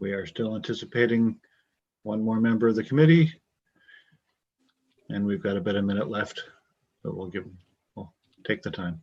We are still anticipating one more member of the committee, and we've got about a minute left, but we'll take the time.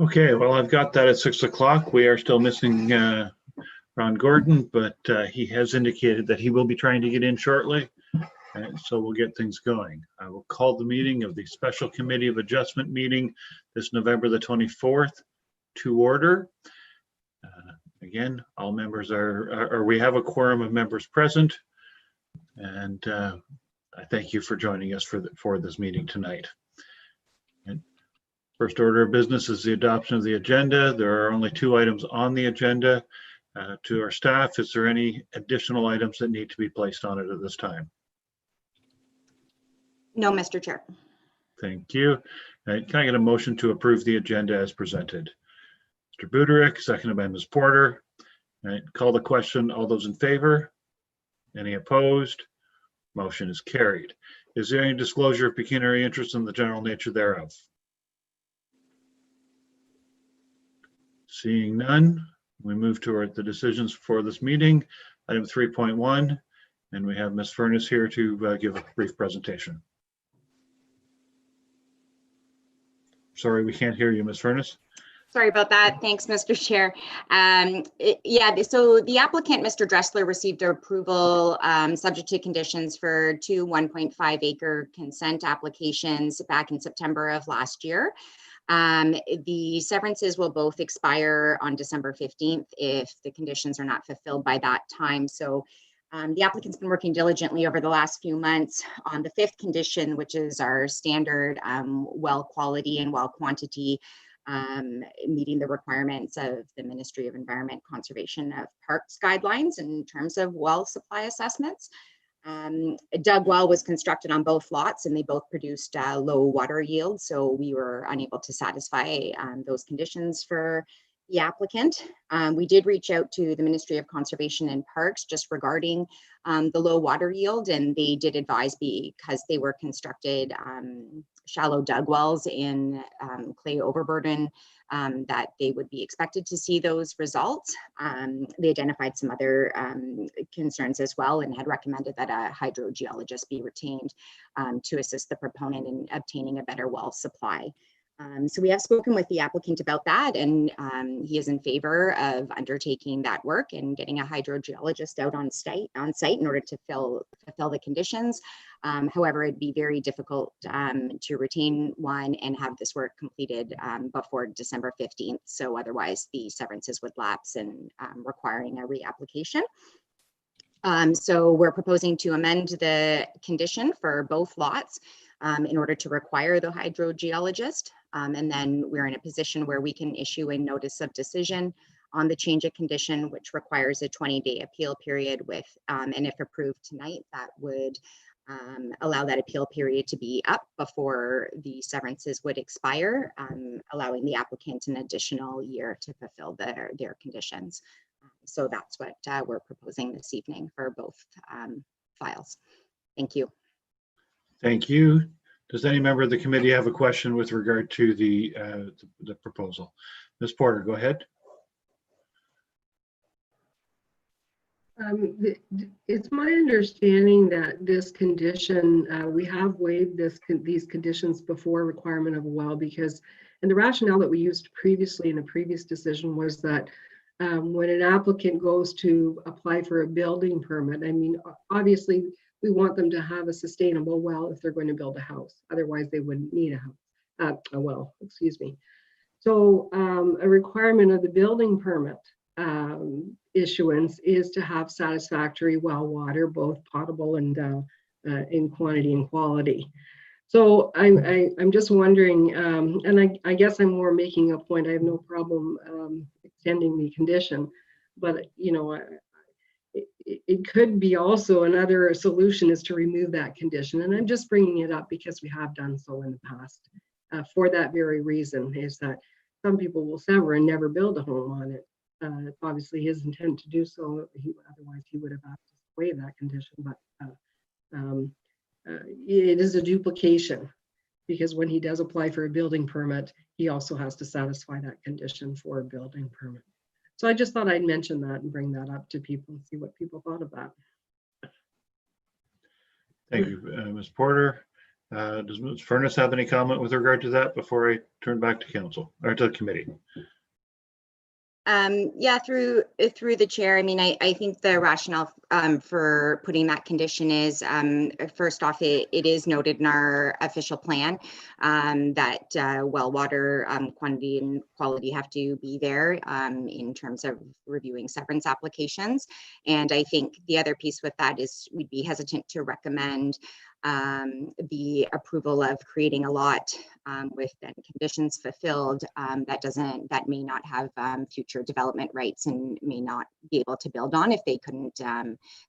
Okay, well, I've got that at 6 o'clock. We are still missing Ron Gordon, but he has indicated that he will be trying to get in shortly. And so we'll get things going. I will call the meeting of the Special Committee of Adjustment meeting this November the 24th to order. Again, all members we have a quorum of members present. And I thank you for joining us for this meeting tonight. And first order of business is the adoption of the agenda. There are only 2 items on the agenda. To our staff, is there any additional items that need to be placed on it at this time? No, Mr. Chair. Thank you. Can I get a motion to approve the agenda as presented? Mr. Buderick, seconded by Ms. Porter. Call the question. All those in favor? Any opposed? Motion is carried. Is there any disclosure of pecuniary interest in the general nature thereof? Seeing none, we move toward the decisions for this meeting. Item 3.1, and we have Ms. Furness here to give a brief presentation. Sorry, we can't hear you, Ms. Furness. Sorry about that. Thanks, Mr. Chair. So the applicant, Mr. Dressler, received approval subject to conditions for 2 1.5 acre consent applications back in September of last year. The severances will both expire on December 15th if the conditions are not fulfilled by that time. So the applicant's been working diligently over the last few months on the 5th condition, which is our standard well quality and well quantity, meeting the requirements of the Ministry of Environment, Conservation of Parks guidelines in terms of well supply assessments. A dug well was constructed on both lots and they both produced low water yield. So we were unable to satisfy those conditions for the applicant. We did reach out to the Ministry of Conservation and Parks just regarding the low water yield, and they did advise, because they were constructed shallow dug wells in clay overburden, that they would be expected to see those results. They identified some other concerns as well and had recommended that a hydrogeologist be retained to assist the proponent in obtaining a better well supply. So we have spoken with the applicant about that, and he is in favor of undertaking that work and getting a hydrogeologist out on site in order to fulfill the conditions. However, it'd be very difficult to retain one and have this work completed before December 15th. So otherwise the severances would lapse and requiring a reapplication. So we're proposing to amend the condition for both lots in order to require the hydrogeologist. And then we're in a position where we can issue a notice of decision on the change of condition, which requires a 20-day appeal period with, and if approved tonight, that would allow that appeal period to be up before the severances would expire, allowing the applicant an additional year to fulfill their conditions. So that's what we're proposing this evening for both files. Thank you. Thank you. Does any member of the committee have a question with regard to the proposal? Ms. Porter, go ahead. It's my understanding that this condition, we have waived these conditions before requirement of a well, because, and the rationale that we used previously in a previous decision was that when an applicant goes to apply for a building permit, I mean, obviously we want them to have a sustainable well if they're going to build a house. Otherwise, they wouldn't need a well, excuse me. So a requirement of the building permit issuance is to have satisfactory well water, both potable and in quantity and quality. So I'm just wondering, and I guess I'm more making a point. I have no problem extending the condition, but you know, it could be also another solution is to remove that condition. And I'm just bringing it up because we have done so in the past for that very reason, is that some people will sever and never build a home on it. It's obviously his intent to do so. Otherwise, he would have asked us to waive that condition. But it is a duplication, because when he does apply for a building permit, he also has to satisfy that condition for a building permit. So I just thought I'd mention that and bring that up to people and see what people thought of that. Thank you, Ms. Porter. Does Ms. Furness have any comment with regard to that before I turn back to council or to the committee? Yeah, through the chair. I mean, I think the rationale for putting that condition is, first off, it is noted in our official plan that well water quantity and quality have to be there in terms of reviewing severance applications. And I think the other piece with that is we'd be hesitant to recommend the approval of creating a lot with then conditions fulfilled that may not have future development rights and may not be able to build on if they couldn't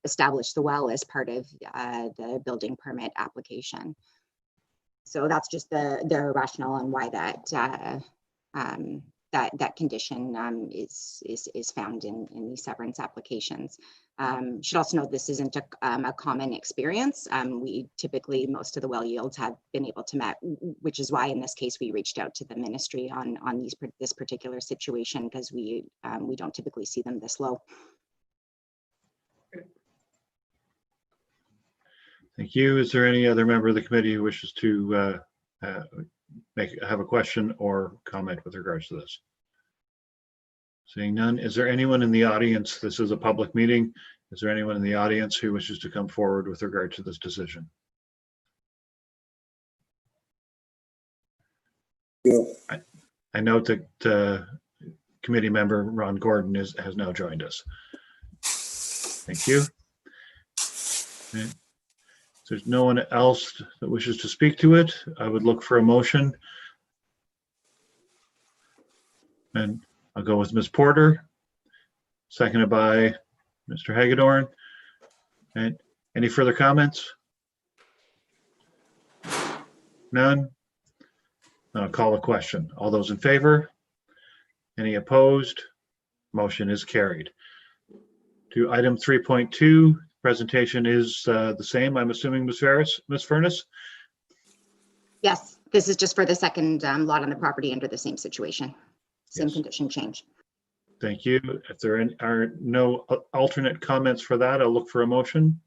establish the well as part of the building permit application. So that's just the rationale on why that condition is found in these severance applications. Should also note this isn't a common experience. We typically, most of the well yields have been able to met, which is why in this case we reached out to the ministry on this particular situation, because we don't typically see them this low. Thank you. Is there any other member of the committee who wishes to have a question or comment with regards to this? Seeing none, is there anyone in the audience? This is a public meeting. Is there anyone in the audience who wishes to come forward with regard to this decision? Yeah. I note that committee member Ron Gordon has now joined us. Thank you. Okay. If there's no one else that wishes to speak to it, I would look for a motion. And I'll go with Ms. Porter, seconded by Mr. Hagedorn. And any further comments? None? I'll call the question. All those in favor? Any opposed? Motion is carried. To item 3.2, presentation is the same, I'm assuming, Ms. Furness? Yes, this is just for the second lot on the property under the same situation. Same Yes. condition change. Thank you. If there are no alternate comments for that, I'll look for a motion.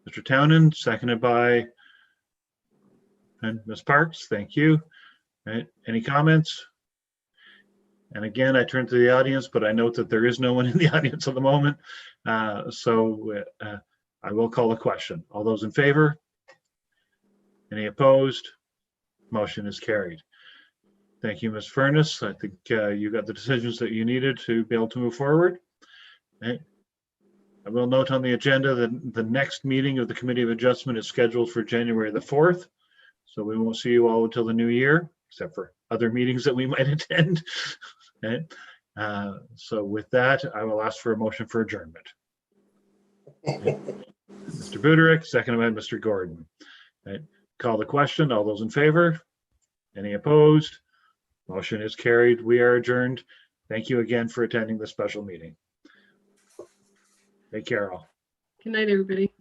Mr. Townend, seconded by and Ms. Parks. Thank you. Any comments? And again, I turn to the audience, but I note that there is no one in the audience at the moment. So I will call a question. All those in favor? Any opposed? Motion is carried. Thank you, Ms. Furness. I think you got the decisions that you needed to be able to move forward. Okay. I will note on the agenda that the next meeting of the Committee of Adjustment is scheduled for January the 4th. So we won't see you all until the new year, except for other meetings that we might attend. Okay. So with that, I will ask for a motion for adjournment. Mr. Buderick, seconded by Mr. Gordon. Okay. Call the question. All those in favor? Any opposed? Motion is carried. We are adjourned. Thank you again for attending the special meeting. Take care all. Good night, everybody.